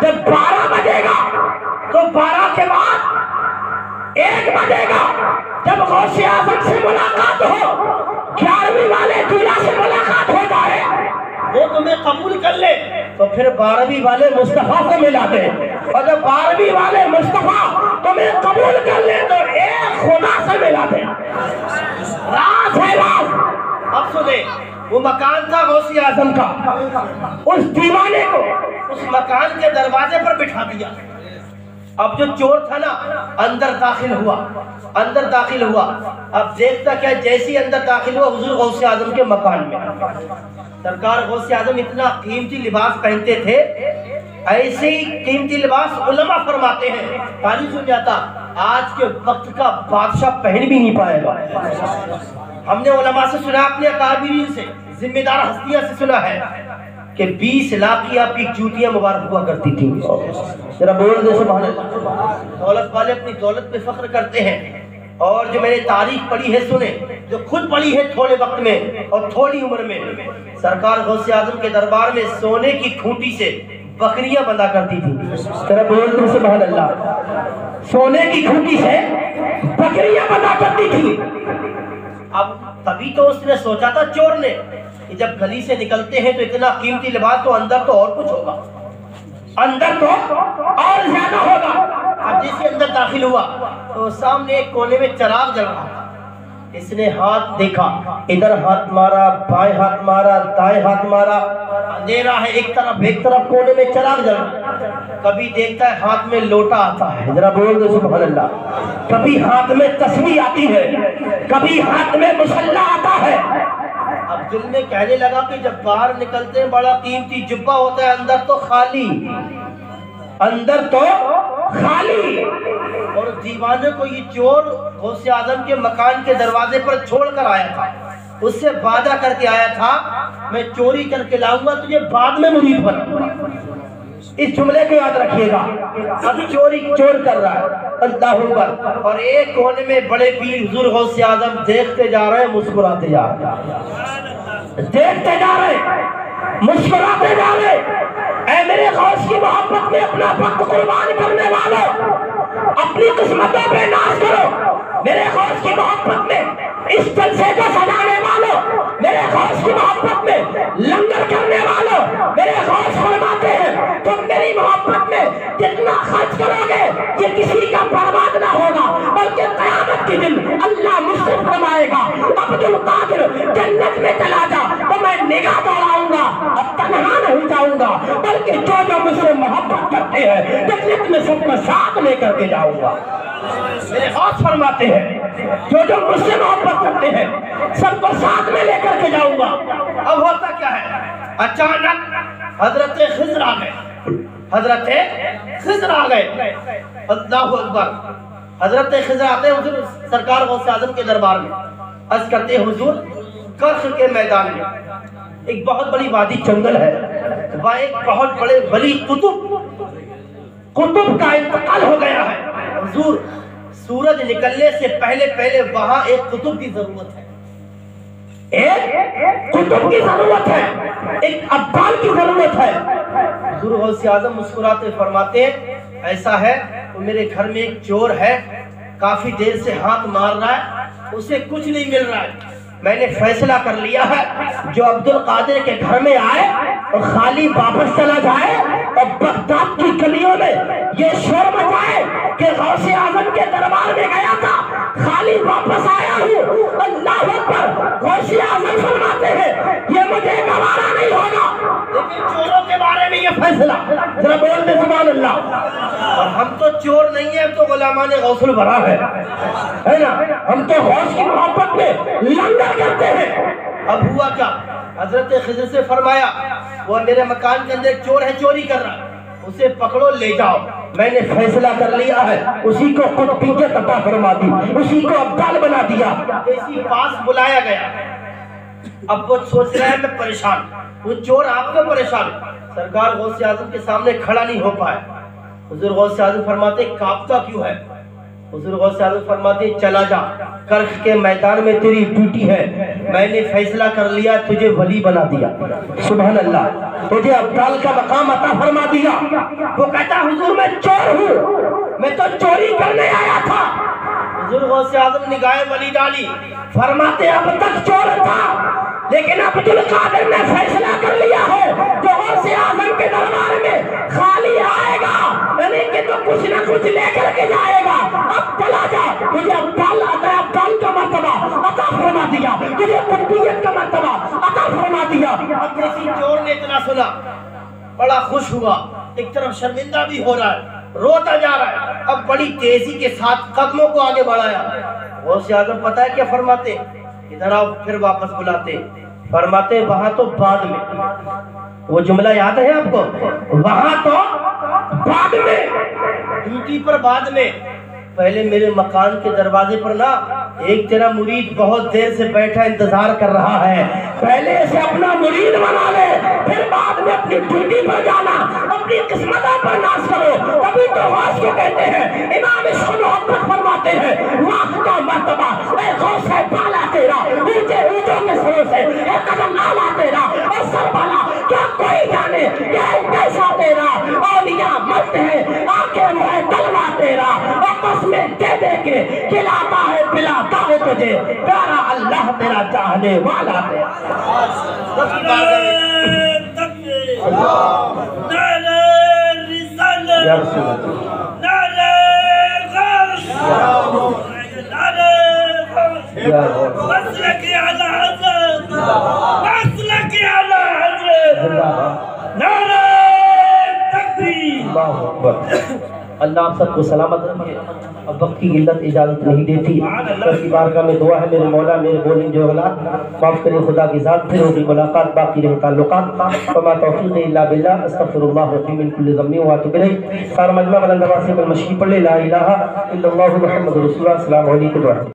جب 12 بجے گا تو 12 کے بعد 1 بجے گا, جب غوث اعظم سے ملاقات ہو, 11ویں والے دولہا سے ملاقات ہو جائے, وہ تمہیں قبول کر لے تو پھر 12ویں والے مصطفیٰ سے ملا دیں, اور جب 12ویں والے مصطفیٰ تمہیں قبول کر لے تو ایک خدا سے ملا دیں. راز ہے راز. اب سنیں, وہ مکان تھا غوث اعظم کا, اس دیوانے کو اس مکان کے دروازے پر بٹھا دیا. اب جو چور تھا نا اندر داخل ہوا, اندر داخل ہوا. اب دیکھتا کیا, جیسی اندر داخل ہوا حضور غوث اعظم کے مکان میں. سرکار غوث اعظم اتنا قیمتی لباس پہنتے تھے, ایسے ہی قیمتی لباس علماء فرماتے ہیں, تاریخ سن جاتا آج کے وقت کا بادشاہ پہن بھی نہیں پائے گا. ہم نے علماء سے سنا, اپنے اکابرین سے, ذمہ دار ہستیاں سے سنا ہے کہ 20 لاکھ کی آپ کی جوتیاں مبارک ہوا کرتی تھی. ذرا بول دے سبحان اللہ. دولت والے اپنی دولت پہ فخر کرتے ہیں, اور جو میں نے تاریخ پڑھی ہے سنیں, جو خود پڑھی ہے تھوڑے وقت میں اور تھوڑی عمر میں, سرکار غوث اعظم کے دربار میں سونے کی کھوٹی سے بکریاں بندھا کرتی تھی. ذرا بول دے سبحان اللہ. سونے کی کھوٹی سے بکریاں بندھا کرتی تھی. اب تبھی تو اس نے سوچا تھا چور نے کہ جب گلی سے نکلتے ہیں تو اتنا قیمتی لباس, تو اندر تو اور کچھ ہوگا, اندر تو اور زیادہ ہوگا. اب جیسے اندر داخل ہوا تو سامنے ایک کونے میں چراغ جل رہا تھا. اس نے ہاتھ دیکھا, ادھر ہاتھ مارا, بائیں ہاتھ مارا, دائیں ہاتھ مارا, اندھیرا ہے, ایک ایک طرف کونے میں چراغ جل رہا. کبھی دیکھتا ہے ہاتھ میں لوٹا آتا ہے, ذرا بول دے سبحان اللہ. کبھی ہاتھ میں تسبیح آتی ہے, کبھی ہاتھ میں مسلح آتا ہے. اب دل میں کہنے لگا کہ جب باہر نکلتے ہیں بڑا قیمتی جبہ ہوتا ہے, اندر تو خالی, اندر تو خالی. اور دیوانے کو یہ چور غوث اعظم کے مکان کے دروازے پر چھوڑ کر آیا تھا, اس سے وعدہ کر کے آیا تھا میں چوری کر کے لاؤں گا, تجھے بعد میں مرید بناؤں گا. اس جملے کو یاد رکھیے گا. اب چور کر رہا ہے, اللہ اکبر, اور ایک کونے میں بڑے پیر حضور غوث اعظم دیکھتے جا رہے ہیں, مسکراتے جا رہے ہیں, دیکھتے جا رہے ہیں, مسکراتے جا رہے ہیں. اے میرے غوث کی محبت میں اپنا وقت قربان کرنے والوں, اپنی قسمتوں پہ ناز کرو. میرے غوث کی محبت میں اس جلسے کو سجانے والوں, میرے غوث کی محبت میں لنگر کرنے والوں, میرے غوث فرماتے ہیں تم میری محبت میں جتنا خرچ کرو گے یہ کسی کا برباد نہ ہوگا, بلکہ قیامت کے دن اللہ مجھ سے فرمائے گا اب جو القادر جنت میں چلا جا تو میں نگاہ دوڑاؤں گا، اب تنہا نہیں جاؤں گا، بلکہ جو مجھ سے محبت کرتے ہیں جنت میں سب کو ساتھ لے کر کے جاؤں گا۔ میرے غوث فرماتے ہیں جو مجھ سے محبت کرتے ہیں سب کو ساتھ میں لے کر کے جاؤں گا۔ اب ہوتا کیا ہے، اچانک حضرت خضر آ گئے، حضرت خضر آ گئے، اللہ اکبر۔ حضرت خضر آتے ہیں حضور سرکار غوث اعظم کے دربار میں، عرض کرتے ہیں حضور کرخ کے میدان میں ایک بہت بڑی وادی جنگل ہے، وہاں ایک بہت بڑے ولی قطب کا انتقال ہو گیا ہے، حضور سورج نکلنے سے پہلے وہاں ایک قطب کی ضرورت ہے، ایک قطب کی ضرورت ہے، ایک ابدال کی ضرورت ہے۔ حضور غوث اعظم مسکراتے فرماتے ہیں ایسا ہے تو میرے گھر میں ایک چور ہے، کافی دیر سے ہاتھ مار رہا ہے، اسے کچھ نہیں مل رہا ہے، میں نے فیصلہ کر لیا ہے جو عبد القادر کے گھر میں آئے اور خالی واپس چلا جائے اور بغداد کی گلیوں میں یہ شور مچائے کہ غوث اعظم کے دربار میں گیا تھا خالی واپس آیا ہوں، اللہ اکبر۔ غوث اعظم فرماتے ہیں یہ مجھے گوارا نہیں ہوگا، لیکن چوروں کے بارے میں یہ فیصلہ، ذرا بول دے سبحان اللہ۔ اور ہم تو چور نہیں ہیں، ہم تو غلامان غوث الورا ہے نا، ہم تو غوث کی محبت میں لنگر کرتے ہیں۔ اب ہوا کیا، حضرت خضر سے فرمایا وہ میرے مکان کے اندر چور ہے، چوری کر رہا ہے، اسے پکڑو لے جاؤ، میں نے فیصلہ کر لیا ہے، اسی کو قطبیت عطا فرما دی، اسی کو ابدال بنا دیا۔ اسی پاس بلایا گیا، اب وہ سوچ رہا ہے میں پریشان، وہ چور آپ کو پریشان، سرکار غوث اعظم کے سامنے کھڑا نہیں ہو پائے۔ حضور غوث اعظم فرماتے کاپتا کیوں ہے؟ حضور غوث اعظم فرماتے چلا جا، کرخ کے میدان میں تیری ڈیوٹی ہے، میں نے فیصلہ کر لیا، تجھے ولی بنا دیا، سبحان اللہ، تجھے ابدال کا مقام عطا فرما دیا۔ وہ کہتا حضور میں چور ہوں، میں تو چوری کرنے آیا تھا۔ حضور غوث اعظم نگاہ ولی ڈالی، فرماتے اب تک چور تھا لیکن عبد القادر نے فیصلہ کر لیا ہے جو غوث اعظم کے دربار میں خالی آئے گا یعنی کہ تو کچھ نہ کچھ لے کر کے جائے گا، اب چلا جا، تجھے ابدال کا مرتبہ عطا فرما دیا، تجھے قطبیت کا مرتبہ عطا فرما دیا۔ اب کسی چور نے اتنا سنا بڑا خوش ہوا، ایک طرف شرمندہ بھی ہو رہا ہے، روتا جا رہا ہے، اب بڑی تیزی کے ساتھ قدموں کو آگے بڑھایا۔ غوث اعظم پتہ ہے کیا فرماتے، ادھر آؤ، پھر واپس بلاتے، فرماتے وہاں تو بعد میں، وہ جملہ یاد ہے آپ کو، وہاں تو بعد میں، ڈیوٹی پر بعد میں، پہلے میرے مکان کے دروازے پر نا ایک تیرا مرید بہت دیر سے بیٹھا انتظار کر رہا ہے، پہلے اسے اپنا مرید بنا لے، پھر بعد میں اپنی ڈیوٹی پر جانا، اپنی قسمتوں پر ناز کرو۔ تبھی تو غوث کو کہتے ہیں، امام عشق محبت فرماتے ہیں واہ کا مرتبہ، اے غوث ہے بالا تیرا، اونچے اونچوں کے سروں سے اے قدم آلا تیرا، اور سر بالا کیا کوئی جانے یہ کیسا تیرا، اولیاء مست ہے آنکھیں وہ ہے تلوا تیرا، اور قسمیں دے دے کے کھلاتا ہے پلاتا ہے تجھے، پیارا اللہ تیرا چاہنے والا تیرا۔ یا رسول اللہ، یا مسلکی علی حضرت، مسلکی علی حضرت، نعرہ تکبیر، اللہ اکبر۔ اللہ آپ سب کو سلامت رکھے، اب وقت کی قلت اجازت نہیں دیتی، اللہ کی بارگاہ میں دعا ہے میرے مولا میرے بولیں جو اولاد معاف کرے خدا کی ذات، پھر ہوگی ملاقات، باقی رہے تعلقات، وما توفیق الا باللہ، استغفر اللہ من کل ذنب واتوب الیہ۔ سارا مجمع بلند آواز سے کلمہ شریف پڑھ لے، لا الہ الا اللہ محمد رسول اللہ، السلام علیکم۔